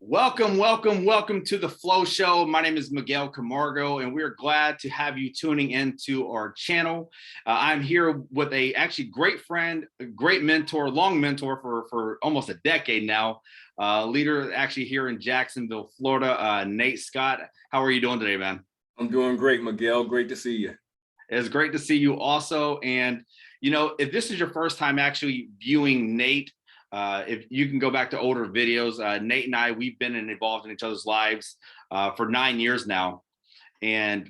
Welcome to the Flow Show. My name is Miguel Camargo, and we're glad to have you tuning into our channel. I'm here with a actually great friend, a great mentor, long mentor for almost a decade now, leader actually here in Jacksonville, Florida, Nate Scott. How are you doing today, man? I'm doing great, Miguel. Great to see you. It's great to see you also. And, you know, if this is your first time actually viewing Nate, if you can go back to older videos, Nate and I, we've been involved in each other's lives for 9 years now. And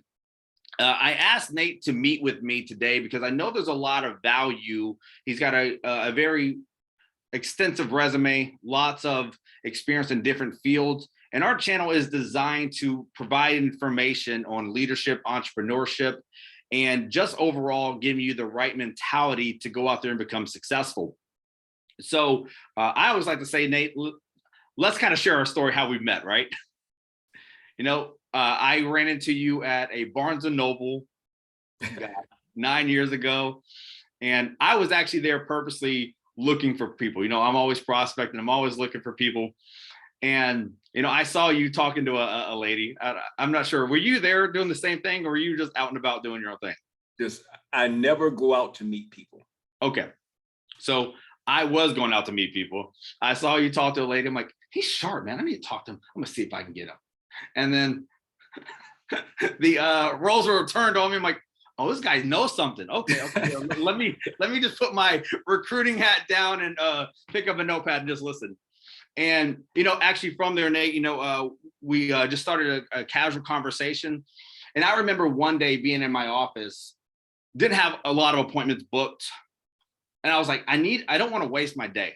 I asked Nate to meet with me today because I know there's a lot of value. He's got a very extensive resume, lots of experience in different fields. And our channel is designed to provide information on leadership, entrepreneurship, and just overall giving you the right mentality to go out there and become successful. So I always like to say, Nate, let's kind of share our story, how we met, right? You know, I ran into you at a Barnes and Noble 9 years ago, and I was actually there purposely looking for people. You know, I'm always prospecting, I'm always looking for people. And, you know, I saw you talking to a lady. I'm not sure, were you there doing the same thing, or were you just out and about doing your own thing? I never go out to meet people. Okay. So I was going out to meet people. I saw you talk to a lady. I'm like, he's sharp, man. I need to talk to him. I'm gonna see if I can get him. And then the roles were turned on me. I'm like, oh, this guy knows something. Okay. let me just put my recruiting hat down and pick up a notepad and just listen. And you know, actually from there, Nate, you know, we just started a casual conversation. And I remember one day being in my office, didn't have a lot of appointments booked. And I was like, I don't want to waste my day.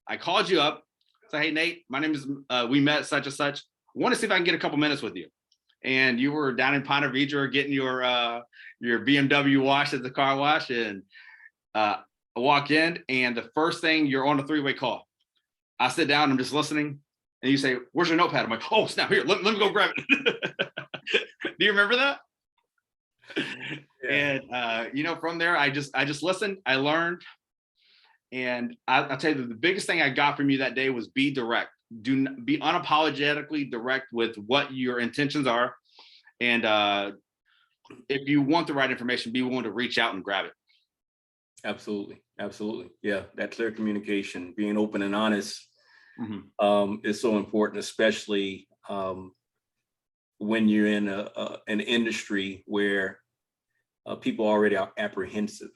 I called you up, said, hey, Nate, my name is, we met such and such. I want to see if I can get a couple minutes with you. And you were down in Ponte Vedra getting your BMW washed at the car wash. And I walk in, and the first thing, you're on a three-way call. I sit down, I'm just listening. And you say, where's your notepad? I'm like, oh, snap, here, let me go grab it. Do you remember that? Yeah. And, you know, from there, I just listened, I learned. And I'll tell you, the biggest thing I got from you that day was be direct. Be unapologetically direct with what your intentions are. And if you want the right information, be willing to reach out and grab it. Absolutely. Absolutely. Yeah. That clear communication, being open and honest is so important, especially when you're in an industry where people already are apprehensive.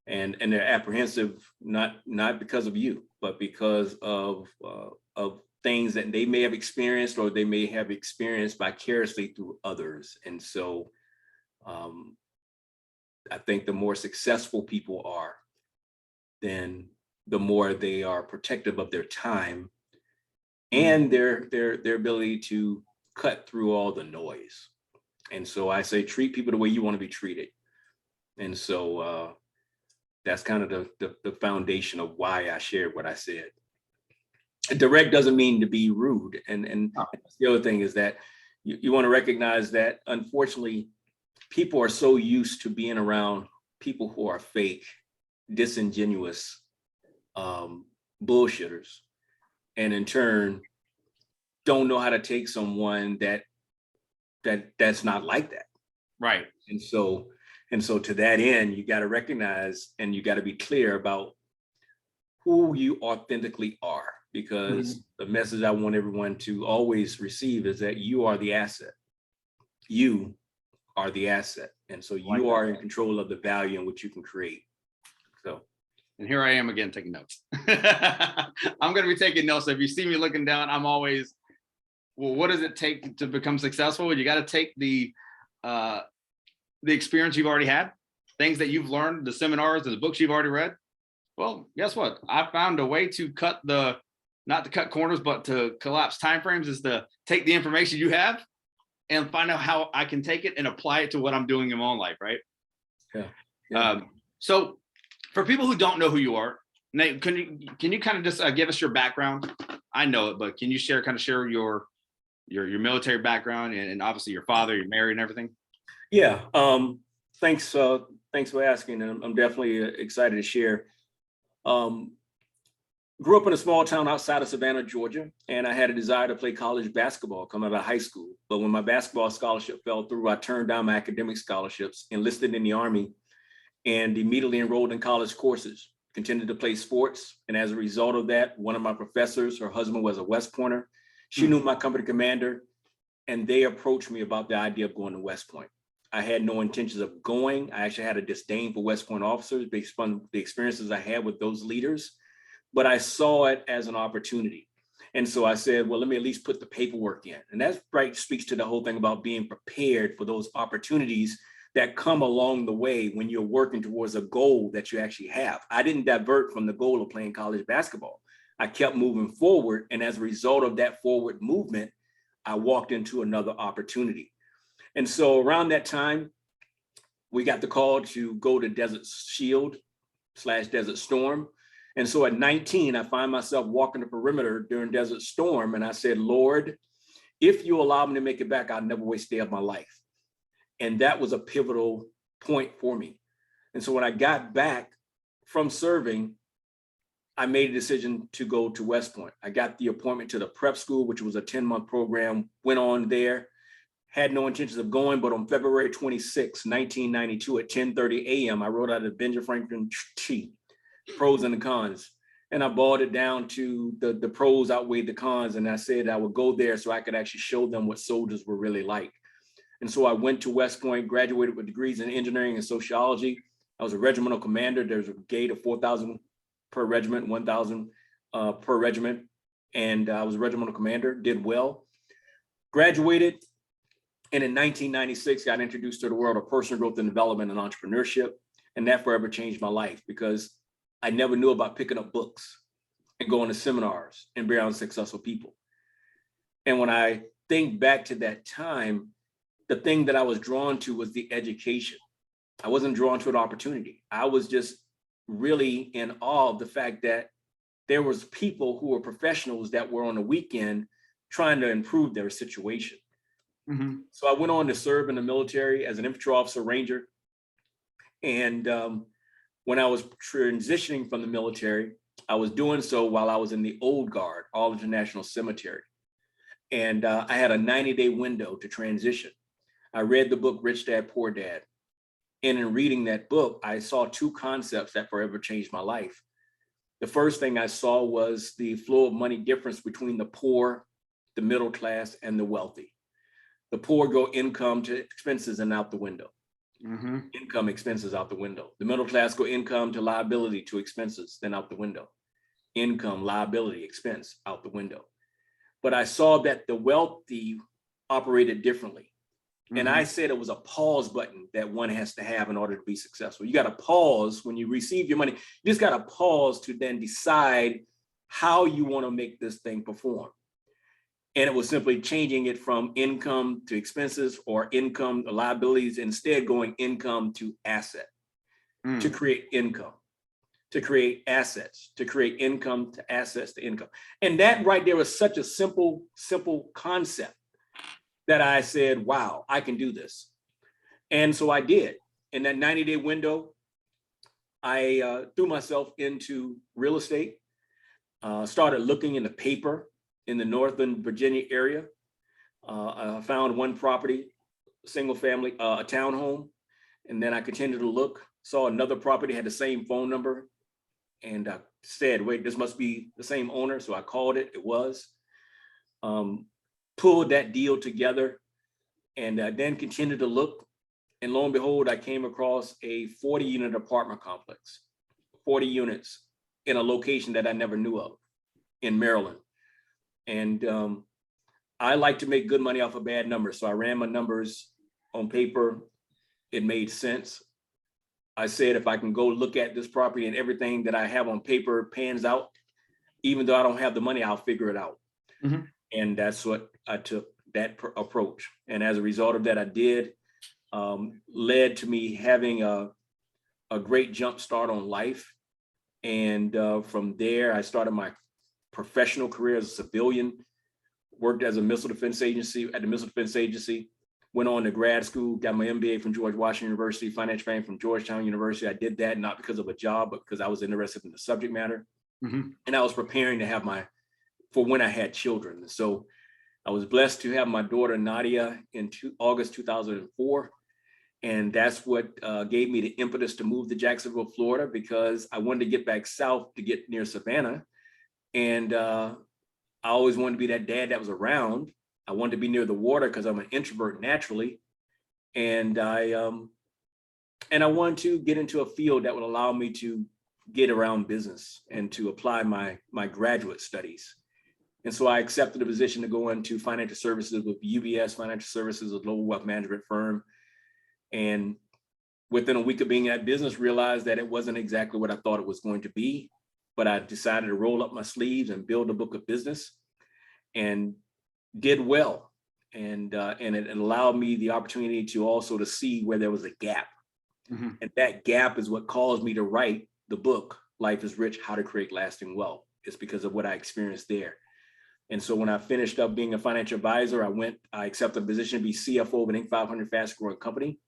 And they're apprehensive not because of you, but because of things that they may have experienced, or they may have experienced vicariously through others. And so I think the more successful people are, then the more they are protective of their time and their ability to cut through all the noise. And so I say, treat people the way you want to be treated. And so that's kind of the foundation of why I shared what I said. Direct doesn't mean to be rude. And the other thing is that you want to recognize that, unfortunately, people are so used to being around people who are fake, disingenuous, bullshitters, and in turn, don't know how to take someone that's not like that. Right. And so to that end, you got to recognize and you got to be clear about who you authentically are, because the message I want everyone to always receive is that you are the asset. You are the asset. And so you are in control of the value in which you can create. So. And here I am again, taking notes. I'm going to be taking notes. So if you see me looking down, I'm always, well, what does it take to become successful? You got to take the experience you've already had, things that you've learned, the seminars and the books you've already read. Well, guess what? I found a way to not to cut corners, but to collapse timeframes, is to take the information you have and find out how I can take it and apply it to what I'm doing in my own life, right? Yeah. So for people who don't know who you are, Nate, can you kind of just give us your background? I know it, but can you share your military background, and obviously your father, you're married and everything? Yeah. Thanks for asking, and I'm definitely excited to share. Grew up in a small town outside of Savannah, Georgia, and I had a desire to play college basketball coming out of high school. But when my basketball scholarship fell through, I turned down my academic scholarships, enlisted in the Army, and immediately enrolled in college courses, continued to play sports. And as a result of that, one of my professors, her husband was a West Pointer. She knew my company commander, and they approached me about the idea of going to West Point. I had no intentions of going. I actually had a disdain for West Point officers based on the experiences I had with those leaders, but I saw it as an opportunity. And so I said, well, let me at least put the paperwork in. And that right speaks to the whole thing about being prepared for those opportunities that come along the way when you're working towards a goal that you actually have. I didn't divert from the goal of playing college basketball. I kept moving forward. And as a result of that forward movement, I walked into another opportunity. And so around that time, we got the call to go to Desert Shield / Desert Storm. And so at 19, I find myself walking the perimeter during Desert Storm. And I said, Lord, if you allow me to make it back, I'll never waste a day of my life. And that was a pivotal point for me. And so when I got back from serving, I made a decision to go to West Point. I got the appointment to the prep school, which was a 10-month program, went on there, had no intentions of going, but on February 26, 1992 at 10:30 a.m., I wrote out a Benjamin Franklin sheet, pros and the cons. And I boiled it down to the pros outweighed the cons. And I said I would go there so I could actually show them what soldiers were really like. And so I went to West Point, graduated with degrees in engineering and sociology. I was a regimental commander. There's a brigade of 4,000 per regiment, 1,000 per regiment. And I was a regimental commander, did well. Graduated, and in 1996, got introduced to the world of personal growth and development and entrepreneurship. And that forever changed my life because I never knew about picking up books and going to seminars and being around successful people. And when I think back to that time, the thing that I was drawn to was the education. I wasn't drawn to an opportunity. I was just really in awe of the fact that there was people who were professionals that were on the weekend trying to improve their situation. Mm-hmm. So I went on to serve in the military as an infantry officer ranger. And when I was transitioning from the military, I was doing so while I was in the old guard, Arlington National Cemetery. And I had a 90-day window to transition. I read the book, Rich Dad, Poor Dad. And in reading that book, I saw two concepts that forever changed my life. The first thing I saw was the flow of money difference between the poor, the middle class, and the wealthy. The poor go income to expenses and out the window. Mm-hmm. Income, expenses out the window. The middle class go income to liability to expenses, then out the window. Income, liability, expense, out the window. But I saw that the wealthy operated differently. And I said it was a pause button that one has to have in order to be successful. You got to pause when you receive your money. You just got to pause to then decide how you want to make this thing perform. And it was simply changing it from income to expenses or income to liabilities, instead going income to asset, to create income, to create assets, to create income to assets to income. And that right there was such a simple concept that I said, wow, I can do this. And so I did. In that 90-day window, I threw myself into real estate, started looking in the paper in the Northern Virginia area. I found one property, single family, a townhome. And then I continued to look, saw another property, had the same phone number. And I said, wait, this must be the same owner. So I called it, it was. Pulled that deal together and then continued to look. And lo and behold, I came across a 40-unit apartment complex, 40 units in a location that I never knew of in Maryland. And I like to make good money off of bad numbers. So I ran my numbers on paper. It made sense. I said, if I can go look at this property and everything that I have on paper pans out, even though I don't have the money, I'll figure it out. Mm-hmm. And that's what I took, that approach. And as a result of that, I did, led to me having a great jump start on life. And from there, I started my professional career as a civilian, worked as a missile defense agency at the Missile Defense Agency, went on to grad school, got my MBA from George Washington University, financial training from Georgetown University. I did that not because of a job, but because I was interested in the subject matter. And I was preparing to have for when I had children. So I was blessed to have my daughter Nadia in August 2004. And that's what gave me the impetus to move to Jacksonville, Florida, because I wanted to get back south to get near Savannah. And I always wanted to be that dad that was around. I wanted to be near the water because I'm an introvert naturally. And I wanted to get into a field that would allow me to get around business and to apply my graduate studies. And so I accepted the position to go into financial services with UBS Financial Services, a global wealth management firm. And within a week of being at business, realized that it wasn't exactly what I thought it was going to be. But I decided to roll up my sleeves and build a book of business, and did well. And it allowed me the opportunity to also to see where there was a gap. And that gap is what caused me to write the book, Life is Rich, How to Create Lasting Wealth. It's because of what I experienced there. And so when I finished up being a financial advisor, I accepted a position to be CFO of an Inc. 500 fast growing company.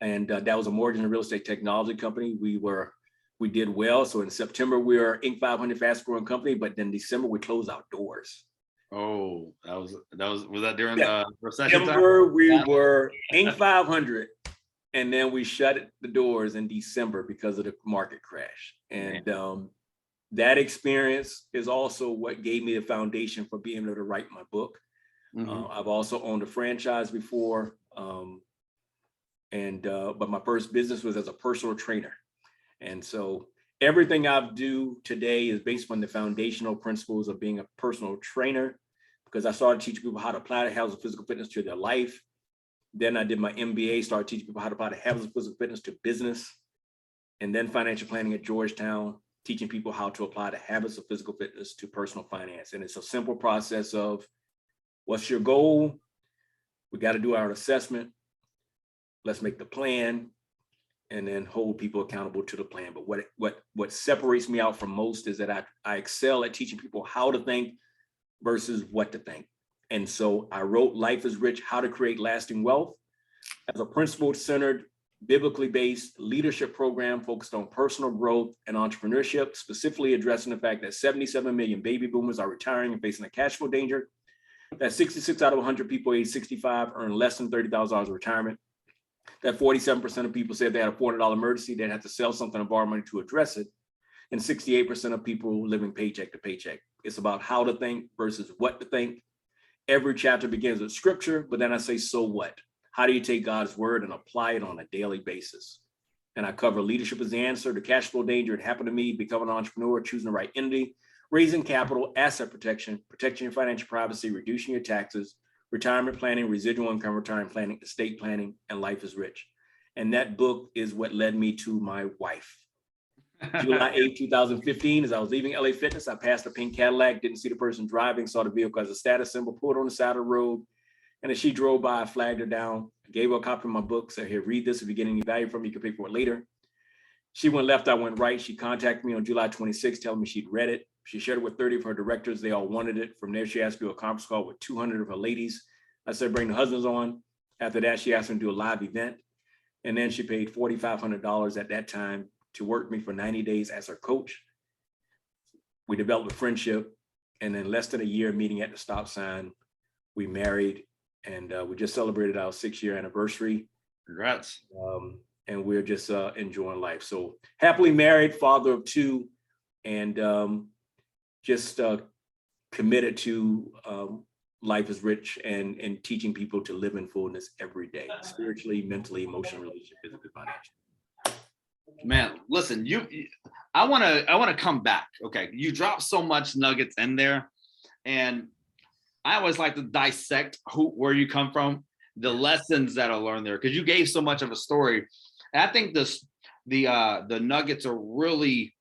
And that was a mortgage and real estate technology company. We did well. So in September, we were Inc. 500 fast growing company, but then December we closed our doors. Oh, was that during the recession December, time? we were Inc. 500, and then we shut the doors in December because of the market crash. And that experience is also what gave me the foundation for being able to write my book. I've also owned a franchise before, but my first business was as a personal trainer. And so everything I do today is based on the foundational principles of being a personal trainer, because I started teaching people how to apply the habits of physical fitness to their life. Then I did my MBA, started teaching people how to apply the habits of physical fitness to business, and then financial planning at Georgetown, teaching people how to apply the habits of physical fitness to personal finance. And it's a simple process of, what's your goal? We got to do our assessment. Let's make the plan, and then hold people accountable to the plan. But what separates me out from most is that I excel at teaching people how to think versus what to think. And so I wrote Life is Rich, How to Create Lasting Wealth as a principle-centered, biblically based leadership program focused on personal growth and entrepreneurship, specifically addressing the fact that 77 million baby boomers are retiring and facing a cash flow danger, that 66 out of 100 people age 65 earn less than $30,000 in retirement, that 47% of people said they had a $400 emergency, they'd have to sell something and borrow money to address it, and 68% of people living paycheck to paycheck. It's about how to think versus what to think. Every chapter begins with scripture, but then I say, so what? How do you take God's word and apply it on a daily basis? And I cover leadership as the answer, the cash flow danger, it happened to me, becoming an entrepreneur, choosing the right entity, raising capital, asset protection, protecting your financial privacy, reducing your taxes, retirement planning, residual income retirement planning, estate planning, and Life is Rich. And that book is what led me to my wife. July 8, 2015, as I was leaving LA Fitness, I passed a pink Cadillac, didn't see the person driving, saw the vehicle as a status symbol, pulled on the side of the road. And as she drove by, I flagged her down, gave her a copy of my book, said, here, read this. If you get any value from it, you can pay for it later. She went left, I went right. She contacted me on July 26, telling me she'd read it. She shared it with 30 of her directors. They all wanted it. From there, she asked me to do a conference call with 200 of her ladies. I said, bring the husbands on. After that, she asked me to do a live event. And then she paid $4,500 at that time to work with me for 90 days as her coach. We developed a friendship. And then less than a year meeting at the stop sign, we married, and we just celebrated our 6-year anniversary. Congrats. And we're just enjoying life. So happily married, father of 2, and just committed to Life is Rich and teaching people to live in fullness every day, spiritually, mentally, emotionally, relationship, physically, financially. Man, listen, I want to come back. Okay. You dropped so much nuggets in there, and I always like to dissect where you come from, the lessons that I learned there, because you gave so much of a story. And I think the nuggets are really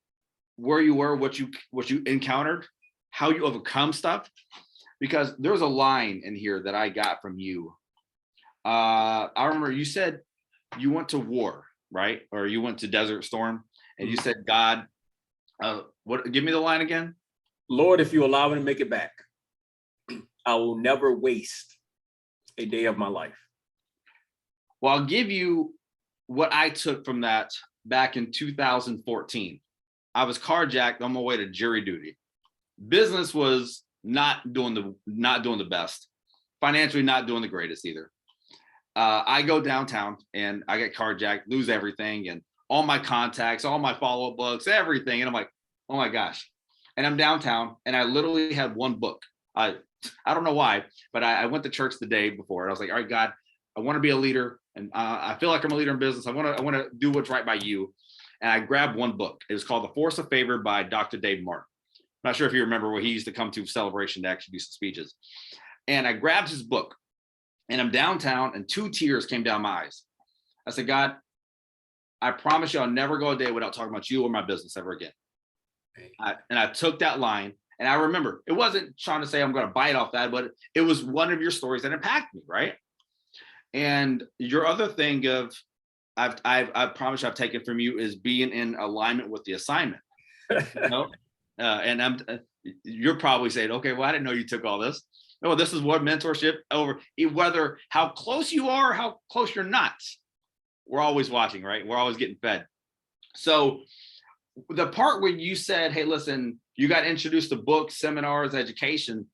where you were, what you encountered, how you overcome stuff. Because there's a line in here that I got from you. I remember you said you went to war, right? Or you went to Desert Storm, and you said, God, what? Give me the line again. Lord, if you allow me to make it back, I will never waste a day of my life. Well, I'll give you what I took from that back in 2014. I was carjacked on my way to jury duty. Business was not doing the best. Financially, not doing the greatest either. I go downtown and I get carjacked, lose everything, and all my contacts, all my follow-up books, everything. And I'm like, oh my gosh. And I'm downtown and I literally had one book. I don't know why, but I went to church the day before and I was like, all right, God, I want to be a leader. And I feel like I'm a leader in business. I want to do what's right by you. And I grabbed one book. It was called The Force of Favor by Dr. Dave Martin. I'm not sure if you remember where he used to come to Celebration to actually do some speeches. And I grabbed his book and I'm downtown and 2 tears came down my eyes. I said, God, I promise you I'll never go a day without talking about you or my business ever again. And I took that line. And I remember it wasn't trying to say I'm going to bite off that, but it was one of your stories that impacted me, right? And your other thing of I promise you I've taken from you is being in alignment with the assignment. You know? And you're probably saying, okay, well, I didn't know you took all this. No, this is what mentorship over, whether how close you are, how close you're not. We're always watching, right? We're always getting fed. So the part where you said, hey, listen, you got introduced to books, seminars, education,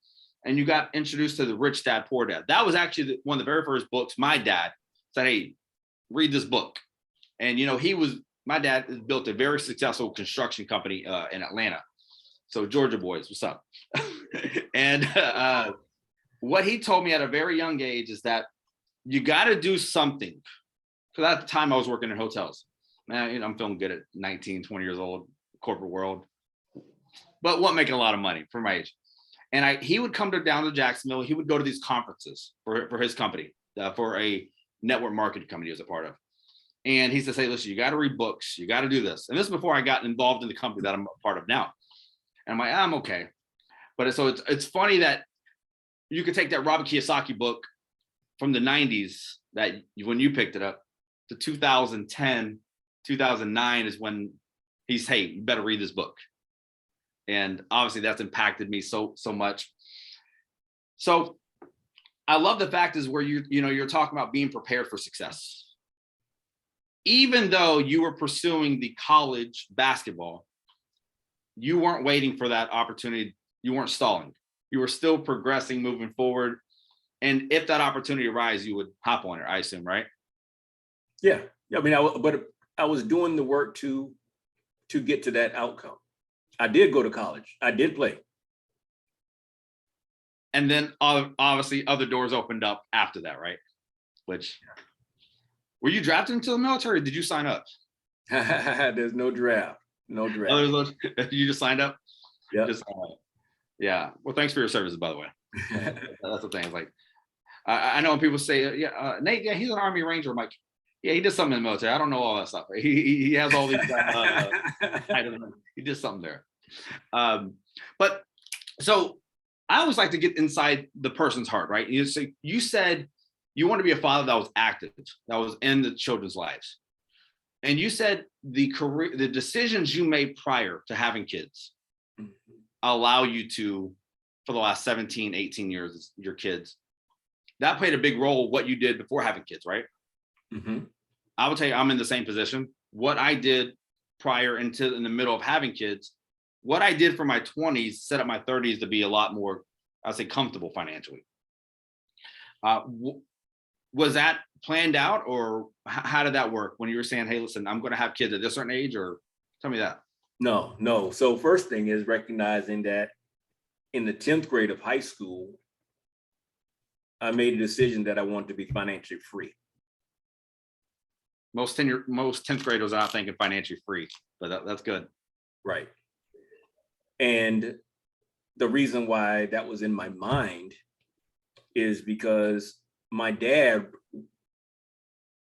and you got introduced to the Rich Dad, Poor Dad. That was actually one of the very first books my dad said, hey, read this book. And, you know, my dad has built a very successful construction company in Atlanta. So Georgia boys, what's up? And what he told me at a very young age is that you got to do something. Because at the time I was working in hotels. Man, you know, I'm feeling good at 19, 20 years old, corporate world, but wasn't making a lot of money for my age. And he would come down to Jacksonville. He would go to these conferences for his company, for a network marketing company he was a part of. And he said, hey, listen, you got to read books. You got to do this. And this is before I got involved in the company that I'm a part of now. And I'm like, I'm okay. But it's funny that you could take that Robert Kiyosaki book from the 90s that when you picked it up to 2010, 2009 is when he's, hey, you better read this book. And obviously that's impacted me so much. So I love the fact is where you're talking about being prepared for success. Even though you were pursuing the college basketball, you weren't waiting for that opportunity. You weren't stalling. You were still progressing, moving forward. And if that opportunity arises, you would hop on it, I assume, right? Yeah. I mean, I was doing the work to get to that outcome. I did go to college. I did play. And then obviously other doors opened up after that, right? Which, were you drafted into the military? Or did you sign up? There's no draft. No draft. You just signed up? Yeah. Yeah. Well, thanks for your services, by the way. That's the thing. It's like, I know when people say, Nate, yeah, he's an Army Ranger. I'm like, yeah, he did something in the military. I don't know all that stuff. He has all these. He did something there. But so I always like to get inside the person's heart, right? You said you want to be a father that was active, that was in the children's lives. And you said the decisions you made prior to having kids allow you to, for the last 17, 18 years, your kids, that played a big role what you did before having kids, right? Mm-hmm. I will tell you, I'm in the same position. What I did prior in the middle of having kids, what I did for my 20s set up my 30s to be a lot more, I'd say, comfortable financially. Was that planned out, or how did that work when you were saying, hey, listen, I'm going to have kids at this certain age? Or tell me that. No. So first thing is recognizing that in the 10th grade of high school, I made a decision that I wanted to be financially free. Most 10th graders are not thinking financially free, but that's good. Right. And the reason why that was in my mind is because my dad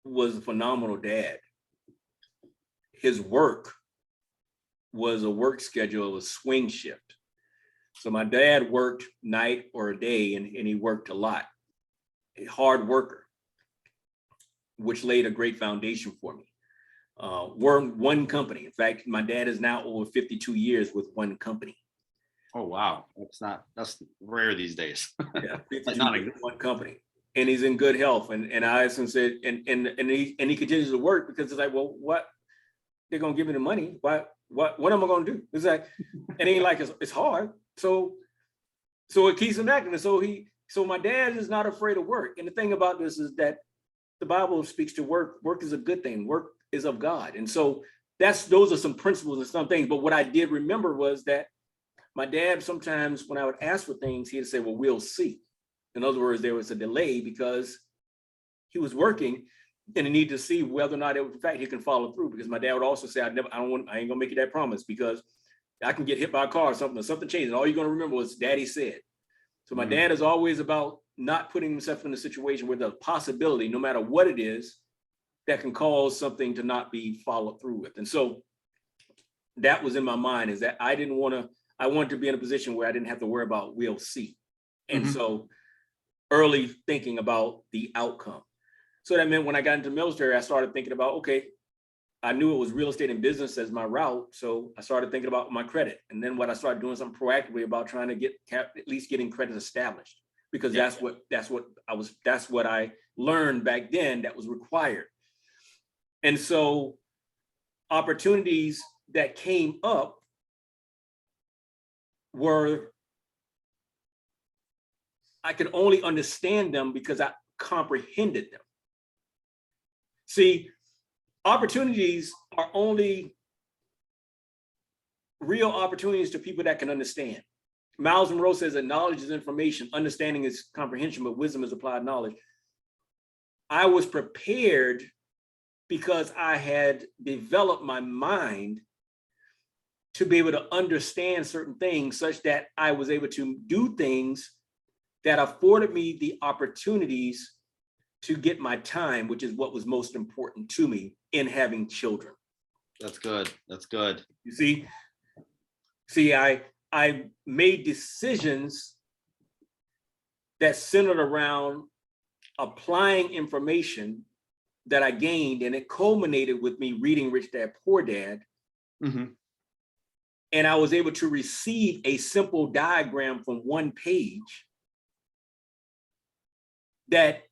was a phenomenal dad. His work was a work schedule of a swing shift. So my dad worked night or a day, and he worked a lot. A hard worker, which laid a great foundation for me. We're one company. In fact, my dad is now over 52 years with one company. Oh, wow. That's rare these days. Yeah, 52 years with one company. And he's in good health. And I said, and he continues to work because it's like, well, they're gonna give me the money. What am I gonna do? It's like, it ain't like it's hard. So it keeps him acting. And so my dad is not afraid of work. And the thing about this is that the Bible speaks to work. Work is a good thing. Work is of God. And so those are some principles and some things. But what I did remember was that my dad, sometimes when I would ask for things, he'd say, well, we'll see. In other words, there was a delay because he was working and he needed to see whether or not, in fact, he can follow through. Because my dad would also say, I ain't gonna make you that promise because I can get hit by a car or something changed. And all you're gonna remember was daddy said. So my dad is always about not putting himself in a situation where there's a possibility, no matter what it is, that can cause something to not be followed through with. And so that was in my mind, is that I wanted to be in a position where I didn't have to worry about we'll see. And so early thinking about the outcome. So that meant when I got into the military, I started thinking about, okay, I knew it was real estate and business as my route. So I started thinking about my credit. And then what I started doing something proactively about trying to at least getting credit established, because that's what I learned back then that was required. And so opportunities that came up I could only understand them because I comprehended them. See, opportunities are only real opportunities to people that can understand. Miles Monroe says that knowledge is information, understanding is comprehension, but wisdom is applied knowledge. I was prepared because I had developed my mind to be able to understand certain things such that I was able to do things that afforded me the opportunities to get my time, which is what was most important to me in having children. That's good. That's good. You see, I made decisions that centered around applying information that I gained, and it culminated with me reading Rich Dad, Poor Dad. And I was able to receive a simple diagram from one page that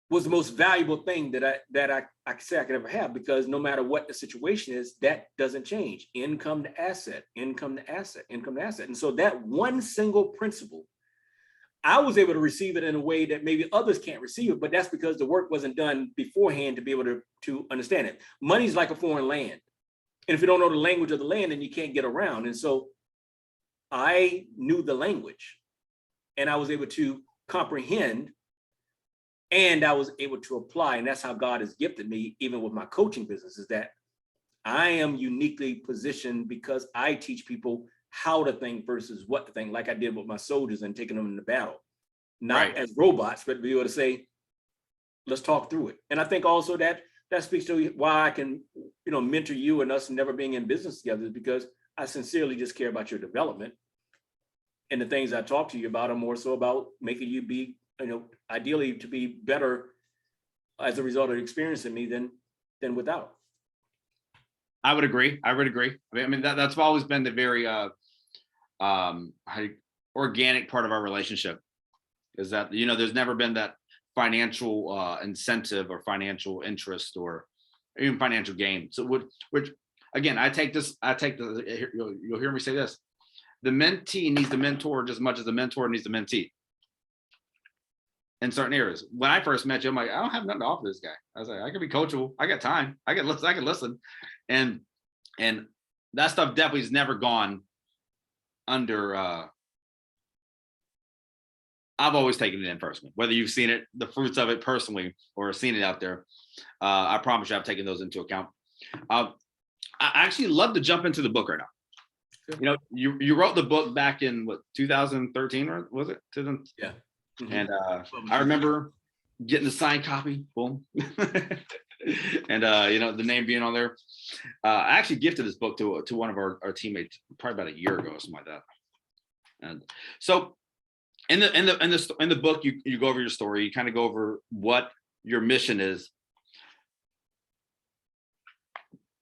was the most valuable thing that I could say I could ever have, because no matter what the situation is, that doesn't change. Income to asset, income to asset, income to asset. And so that one single principle, I was able to receive it in a way that maybe others can't receive it, but that's because the work wasn't done beforehand to be able to understand it. Money's like a foreign land. And if you don't know the language of the land, then you can't get around. And so I knew the language and I was able to comprehend, and I was able to apply. And that's how God has gifted me, even with my coaching business, is that I am uniquely positioned because I teach people how to think versus what to think, like I did with my soldiers and taking them into battle, not as robots, but be able to say, let's talk through it. And I think also that speaks to why I can, mentor you and us never being in business together, is because I sincerely just care about your development. And the things I talk to you about are more so about making you be, ideally to be better as a result of experiencing me than without. I would agree. I mean, that's always been the very organic part of our relationship, is that, there's never been that financial incentive or financial interest or even financial gain. So which again, you'll hear me say this: the mentee needs the mentor just as much as the mentor needs the mentee in certain areas. When I first met you, I'm like, I don't have nothing to offer this guy. I was like, I can be coachable. I got time. I can listen. And that stuff definitely has never gone under. I've always taken it in personally, whether you've seen it, the fruits of it personally, or seen it out there. I promise you, I've taken those into account. I actually love to jump into the book right now. You wrote the book back in 2013, or was it? Yeah. And I remember getting the signed copy, boom. And the name being on there. I actually gifted this book to one of our teammates probably about a year ago or something like that. And so in the book, you go over your story, you kind of go over what your mission is.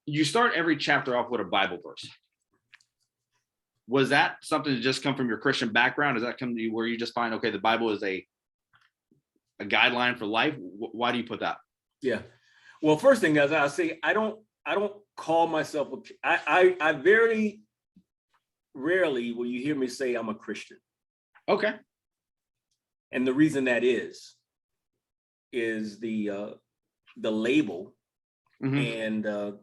You start every chapter off with a Bible verse. Was that something that just come from your Christian background? Does that come to you where you just find, okay, the Bible is a guideline for life? Why do you put that? Yeah. Well, first thing is, I say, I I don't call myself I very rarely will you hear me say I'm a Christian. Okay. And the reason that is the label and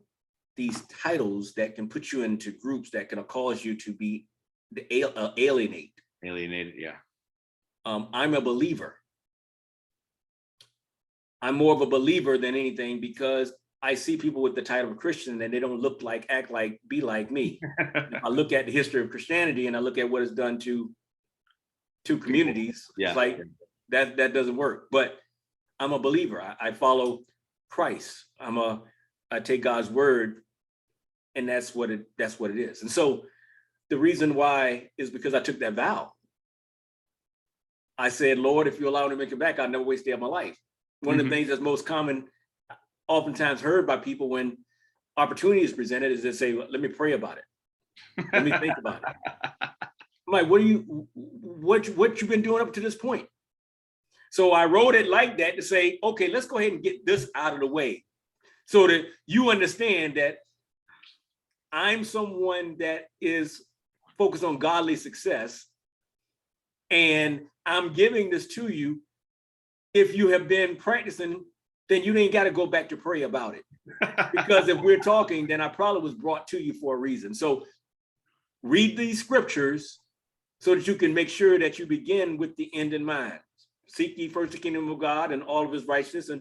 these titles that can put you into groups that can cause you to be alienated. Alienated, yeah. I'm a believer. I'm more of a believer than anything because I see people with the title of Christian and they don't look like, act like, be like me. If I look at the history of Christianity and I look at what it's done to communities, yeah. It's like that doesn't work. But I'm a believer. I follow Christ. I take God's word, and that's what it is. And so the reason why is because I took that vow. I said, Lord, if you allow me to make it back, I'll never waste a day of my life. One of the things that's most common, oftentimes heard by people when opportunity is presented, is they say, let me pray about it. Let me think about it. I'm like, what you been doing up to this point? So I wrote it like that to say, okay, let's go ahead and get this out of the way so that you understand that I'm someone that is focused on godly success. And I'm giving this to you. If you have been practicing, then you ain't got to go back to pray about it. Because if we're talking, then I probably was brought to you for a reason. So read these scriptures so that you can make sure that you begin with the end in mind. Seek ye first the kingdom of God and all of his righteousness, and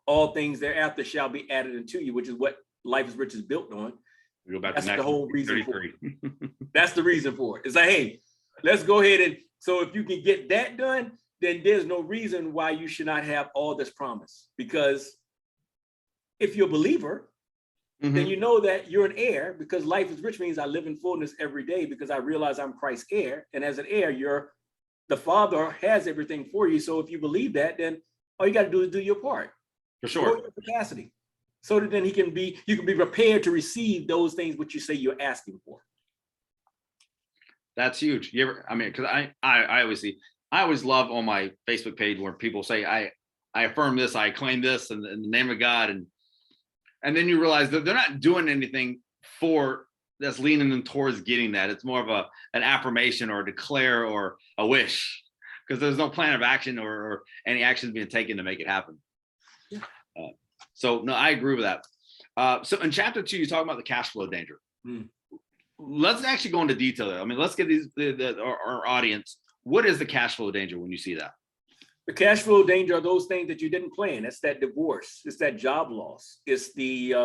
all things thereafter shall be added unto you, which is what Life is Rich is built on. We go back That's to the whole reason for it. 33. That's the reason for it. It's like, hey, let's go ahead and, so if you can get that done, then there's no reason why you should not have all this promise. Because if you're a believer, then you know that you're an heir, because life is rich means I live in fullness every day because I realize I'm Christ's heir. And as an heir, the Father has everything for you. So if you believe that, then all you got to do is do your part. For sure. Your capacity. So that then you can be prepared to receive those things which you say you're asking for. That's huge. You ever, I mean, because I always love on my Facebook page where people say, I affirm this, I claim this in the name of God. And then you realize that they're not doing anything that's leaning them towards getting that. It's more of an affirmation or a declare or a wish, because there's no plan of action or any actions being taken to make it happen. Yeah. So no, I agree with that. So in chapter 2, you talk about the cash flow danger. Let's actually go into detail there. I mean, let's get our audience. What is the cash flow danger when you see that? The cash flow danger are those things that you didn't plan. It's that divorce. It's that job loss. It's the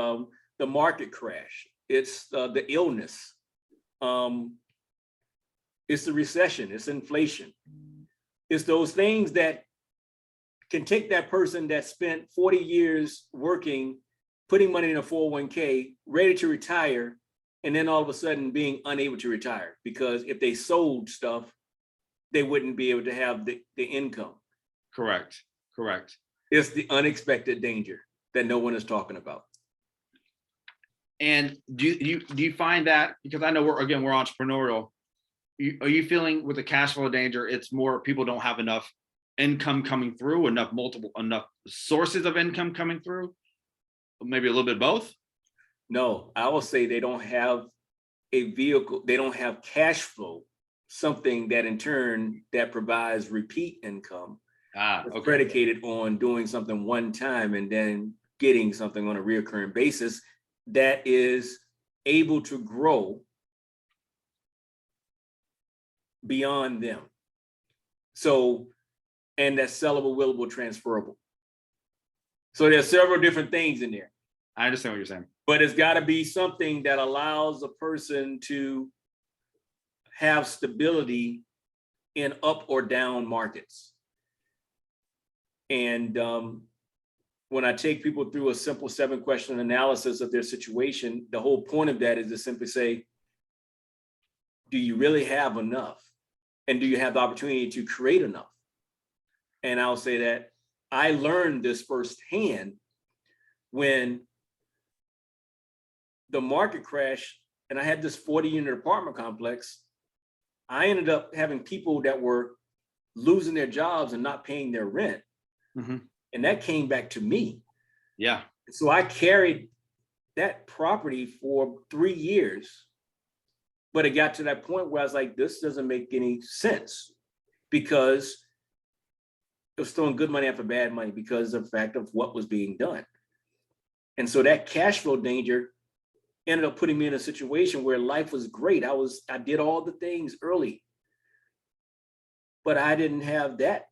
market crash. It's the illness. It's the recession. It's inflation. It's those things that can take that person that spent 40 years working, putting money in a 401k, ready to retire, and then all of a sudden being unable to retire because if they sold stuff, they wouldn't be able to have the income. Correct. It's the unexpected danger that no one is talking about. And do you find that, because I know we're entrepreneurial, are you feeling with the cash flow danger, it's more people don't have enough income coming through, enough sources of income coming through? Maybe a little bit of both? No, I will say they don't have a vehicle. They don't have cash flow, something that in turn that provides repeat income. Okay. Predicated on doing something one time and then getting something on a reoccurring basis that is able to grow beyond them. So, and that's sellable, willable, transferable. So there's several different things in there. I understand what you're saying. But it's got to be something that allows a person to have stability in up or down markets. And when I take people through a simple 7-question analysis of their situation, the whole point of that is to simply say, do you really have enough? And do you have the opportunity to create enough? And I'll say that I learned this firsthand when the market crashed and I had this 40-unit apartment complex. I ended up having people that were losing their jobs and not paying their rent. And that came back to me. Yeah. So I carried that property for 3 years. But it got to that point where I was like, this doesn't make any sense, because it was throwing good money after bad money because of the fact of what was being done. And so that cash flow danger ended up putting me in a situation where life was great. I did all the things early, but I didn't have that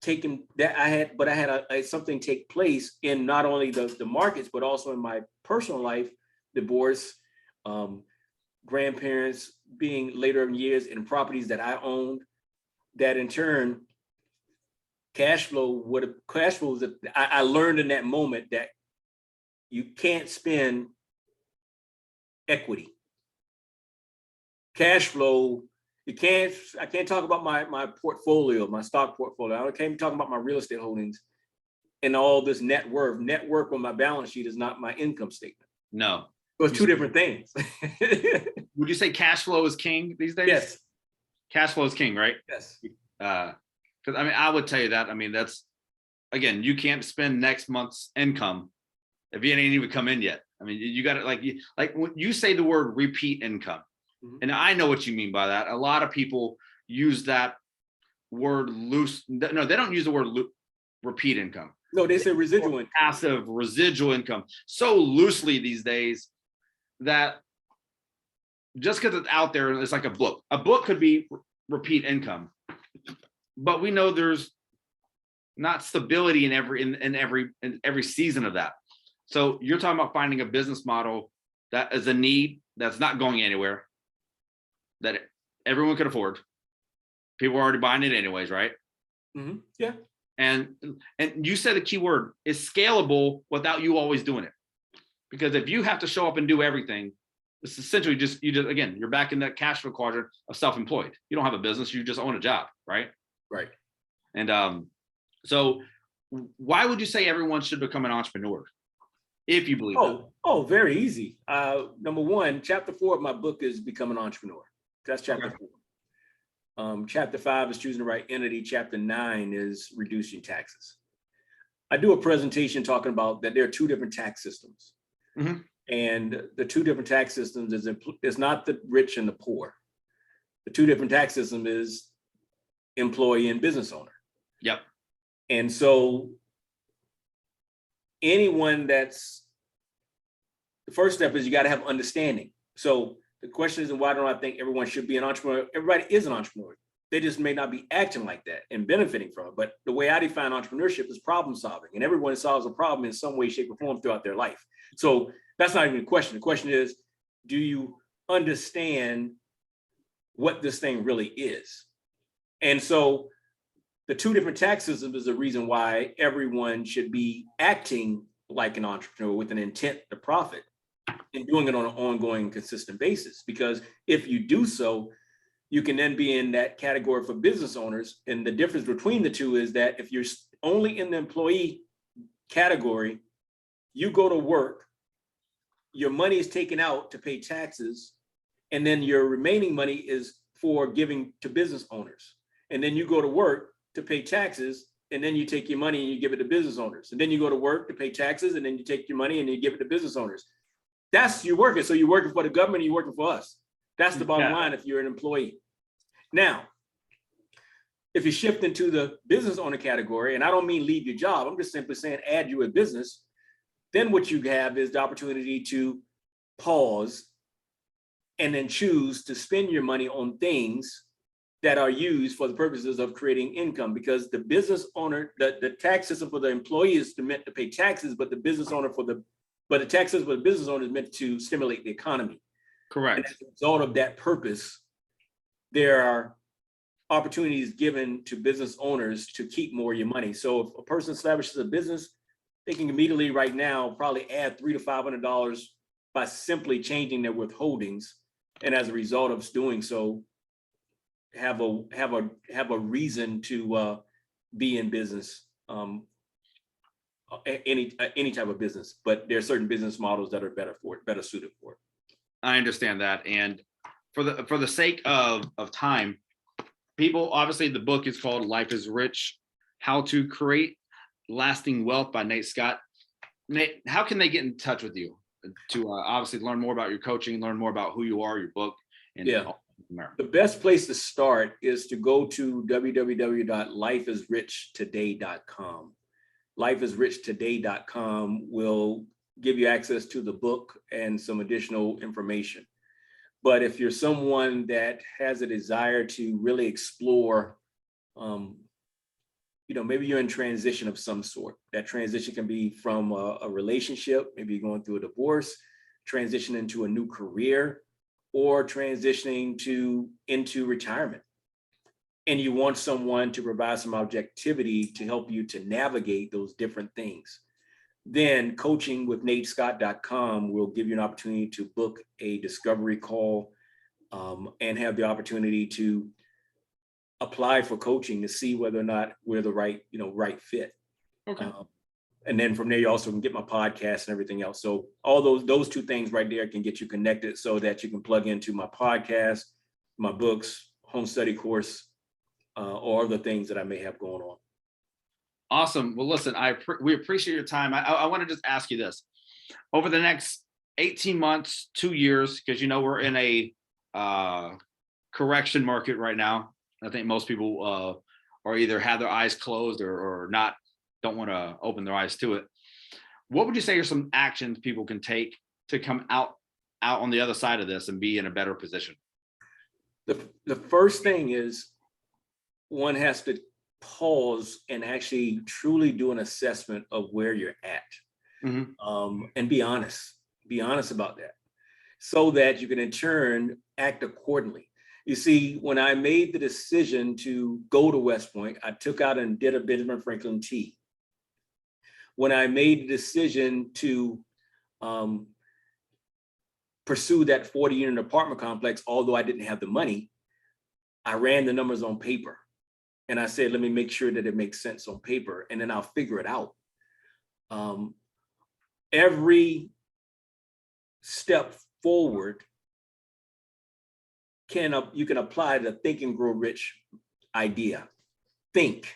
taken that I had something take place in not only the markets, but also in my personal life, divorce, grandparents being later in years in properties that I owned, that in turn, cash flow was I learned in that moment that you can't spend equity. Cash flow, I can't talk about my portfolio, my stock portfolio. I can't even talk about my real estate holdings and all this net worth. Net worth on my balance sheet is not my income statement. No. So it's two different things. Would you say cash flow is king these days? Yes. Cash flow is king, right? Yes. Because I mean, I would tell you that. I mean, that's, again, you can't spend next month's income if it ain't even come in yet. I mean, you got to like when you say the word repeat income, and I know what you mean by that. A lot of people use that word loose. No, they don't use the word repeat income. No, they say residual income. Passive residual income so loosely these days that just because it's out there, it's like a book. A book could be repeat income, but we know there's not stability in every season of that. So you're talking about finding a business model that is a need that's not going anywhere, that everyone could afford. People are already buying it anyways, right? Mm-hmm. Yeah. And you said the key word is scalable without you always doing it. Because if you have to show up and do everything, it's essentially again, you're back in that cash flow quadrant of self-employed. You don't have a business, you just own a job, right? Right. And so why would you say everyone should become an entrepreneur? If you believe that. Very easy. Number one, chapter 4 of my book is Become an Entrepreneur. That's chapter 4. Chapter 5 is choosing the right entity. Chapter 9 is reducing taxes. I do a presentation talking about that there are 2 different tax systems. Mm-hmm. And the 2 different tax systems is not the rich and the poor. The 2 different tax systems is employee and business owner. Yep. And so the first step is you got to have understanding. So the question is, why don't I think everyone should be an entrepreneur? Everybody is an entrepreneur. They just may not be acting like that and benefiting from it. But the way I define entrepreneurship is problem solving, and everyone solves a problem in some way, shape, or form throughout their life. So that's not even a question. The question is, do you understand what this thing really is? And so the 2 different tax systems is the reason why everyone should be acting like an entrepreneur with an intent to profit and doing it on an ongoing, consistent basis. Because if you do so, you can then be in that category for business owners. And the difference between the 2 is that if you're only in the employee category, you go to work, your money is taken out to pay taxes, and then your remaining money is for giving to business owners. And then you go to work to pay taxes, and then you take your money and you give it to business owners. And then you go to work to pay taxes, and then you take your money and you give it to business owners. That's you're working. So you're working for the government, and you're working for us. That's the bottom line if you're an employee. Now, if you shift into the business owner category, and I don't mean leave your job, I'm just simply saying add you a business, then what you have is the opportunity to pause and then choose to spend your money on things that are used for the purposes of creating income, because the business owner, the tax system for the employee is meant to pay taxes, but the tax system for the business owner is meant to stimulate the economy. Correct. And as a result of that purpose, there are opportunities given to business owners to keep more of your money. So if a person establishes a business, they can immediately right now probably add $300 to $500 by simply changing their withholdings. And as a result of doing so, have a reason to be in business, any type of business. But there are certain business models that are better suited for it. I understand that, and for the sake of time, people, obviously the book is called Life is Rich: How to Create Lasting Wealth by Nate Scott. Nate, how can they get in touch with you? to obviously learn more about your coaching, learn more about who you are, your book, and Yeah. The best place to start is to go to www.lifeisrichtoday.com. Lifeisrichtoday.com will give you access to the book and some additional information. But if you're someone that has a desire to really explore, maybe you're in transition of some sort. That transition can be from a relationship, maybe you're going through a divorce, transition into a new career, or transitioning into retirement. And you want someone to provide some objectivity to help you to navigate those different things. Then coachingwithnatescott.com will give you an opportunity to book a discovery call and have the opportunity to apply for coaching to see whether or not we're the right fit. Okay. And then from there, you also can get my podcast and everything else. So all those two things right there can get you connected so that you can plug into my podcast, my books, home study course, or other things that I may have going on. Awesome. Well, listen, we appreciate your time. I want to just ask you this. Over the next 18 months, 2 years, because we're in a correction market right now. I think most people are either have their eyes closed or not, don't want to open their eyes to it. What would you say are some actions people can take to come out on the other side of this and be in a better position? The first thing is one has to pause and actually truly do an assessment of where you're at, and be honest about that, so that you can in turn act accordingly. You see, when I made the decision to go to West Point, I took out and did a Benjamin Franklin T. When I made the decision to pursue that 40-unit apartment complex, although I didn't have the money, I ran the numbers on paper. And I said, let me make sure that it makes sense on paper, and then I'll figure it out. Every step forward you can apply the Think and Grow Rich idea. Think.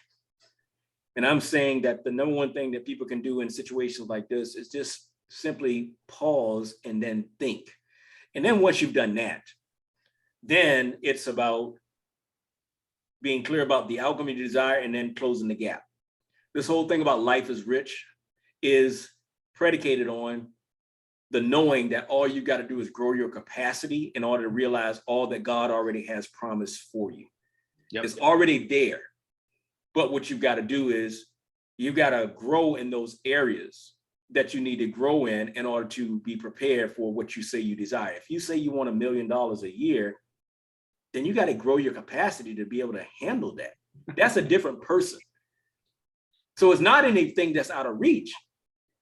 And I'm saying that the number one thing that people can do in situations like this is just simply pause and then think. And then once you've done that, then it's about being clear about the outcome you desire and then closing the gap. This whole thing about life is rich is predicated on the knowing that all you got to do is grow your capacity in order to realize all that God already has promised for you. Yep. It's already there. But what you've got to do is you've got to grow in those areas that you need to grow in order to be prepared for what you say you desire. If you say you want $1 million a year, then you got to grow your capacity to be able to handle that. That's a different person. So it's not anything that's out of reach.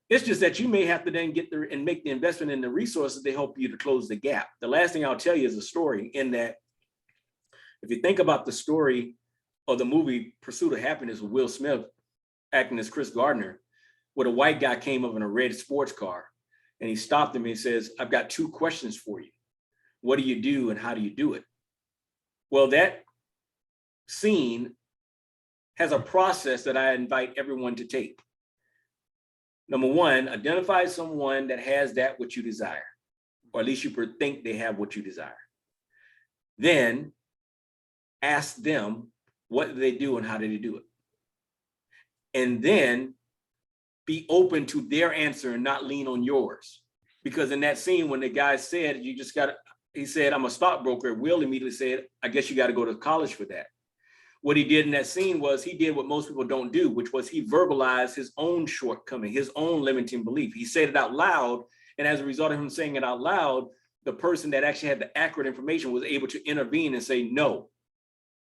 It's just that you may have to then get there and make the investment in the resources to help you to close the gap. The last thing I'll tell you is a story in that if you think about the story of the movie Pursuit of Happiness with Will Smith acting as Chris Gardner, where a white guy came up in a red sports car and he stopped him and he says, I've got 2 questions for you. What do you do and how do you do it? Well, that scene has a process that I invite everyone to take. Number 1, identify someone that has that which you desire, or at least you think they have what you desire. Then ask them, what do they do and how do they do it? And then be open to their answer and not lean on yours. Because in that scene, when the guy said, he said, I'm a stockbroker, Will immediately said, I guess you got to go to college for that. What he did in that scene was he did what most people don't do, which was he verbalized his own shortcoming, his own limiting belief. He said it out loud. And as a result of him saying it out loud, the person that actually had the accurate information was able to intervene and say, no,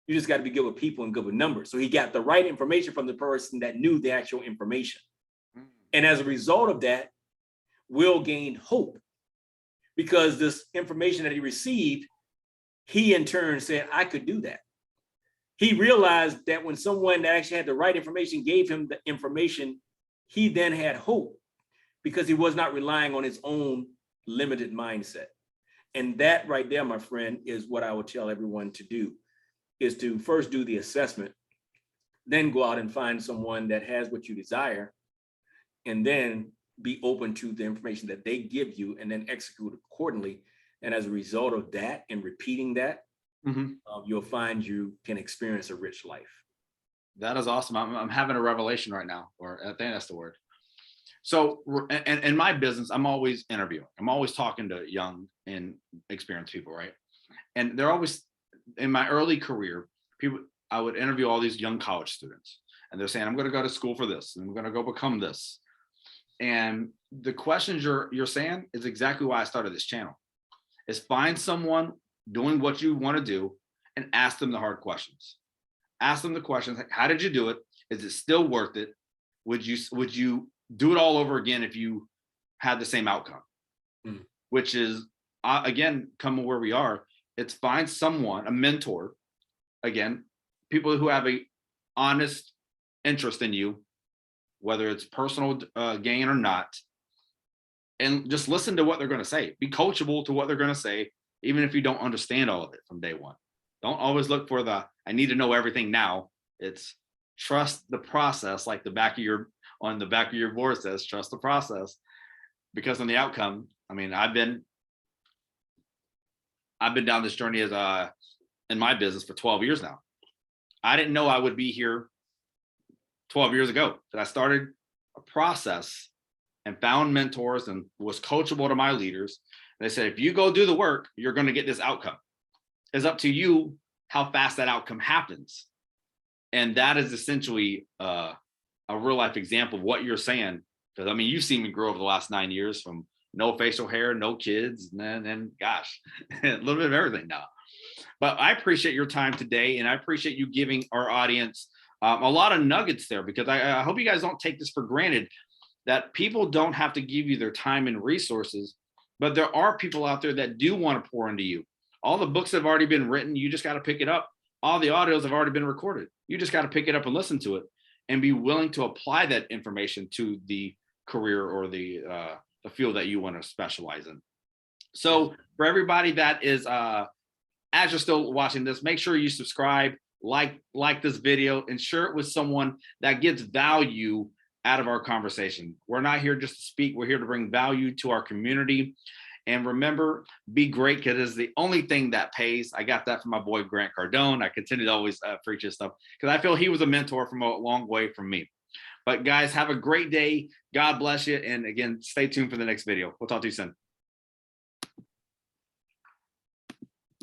you just got to be good with people and good with numbers. So he got the right information from the person that knew the actual information. And as a result of that, Will gained hope, because this information that he received, he in turn said, I could do that. He realized that when someone that actually had the right information gave him the information, he then had hope because he was not relying on his own limited mindset. And that right there, my friend, is what I would tell everyone to do, is to first do the assessment, then go out and find someone that has what you desire, and then be open to the information that they give you and then execute accordingly. And as a result of that and repeating that, you'll find you can experience a rich life. That is awesome. I'm having a revelation right now, or I think that's the word. So in my business, I'm always interviewing. I'm always talking to young and experienced people, right? And they're always, in my early career, I would interview all these young college students, and they're saying, I'm going to go to school for this, and I'm going to go become this. And the questions you're saying is exactly why I started this channel, is find someone doing what you want to do and ask them the hard questions. Ask them the questions. Like, how did you do it? Is it still worth it? Would you do it all over again if you had the same outcome? Which is, again, coming where we are, it's find someone, a mentor, again, people who have a honest interest in you, whether it's personal gain or not, and just listen to what they're going to say. Be coachable to what they're going to say, even if you don't understand all of it from day one. Don't always look for I need to know everything now. It's trust the process, like on the back of your board says, trust the process, because on the outcome, I mean, I've been down this journey as in my business for 12 years now. I didn't know I would be here 12 years ago, that I started a process and found mentors and was coachable to my leaders. They said, if you go do the work, you're going to get this outcome. It's up to you how fast that outcome happens. And that is essentially a real life example of what you're saying. Because I mean, you've seen me grow over the last 9 years, from no facial hair, no kids, and then gosh, a little bit of everything now. But I appreciate your time today, and I appreciate you giving our audience a lot of nuggets there, because I hope you guys don't take this for granted, that people don't have to give you their time and resources, but there are people out there that do want to pour into you. All the books have already been written. You just got to pick it up. All the audios have already been recorded. You just got to pick it up and listen to it, and be willing to apply that information to the career or the field that you want to specialize in. So for everybody that is, as you're still watching this, make sure you subscribe, like this video, and share it with someone that gets value out of our conversation. We're not here just to speak. We're here to bring value to our community. And remember, be great, because it's the only thing that pays. I got that from my boy, Grant Cardone. I continue to always preach his stuff, because I feel he was a mentor from a long way from me. But guys, have a great day. God bless you. And again, stay tuned for the next video. We'll talk to you soon.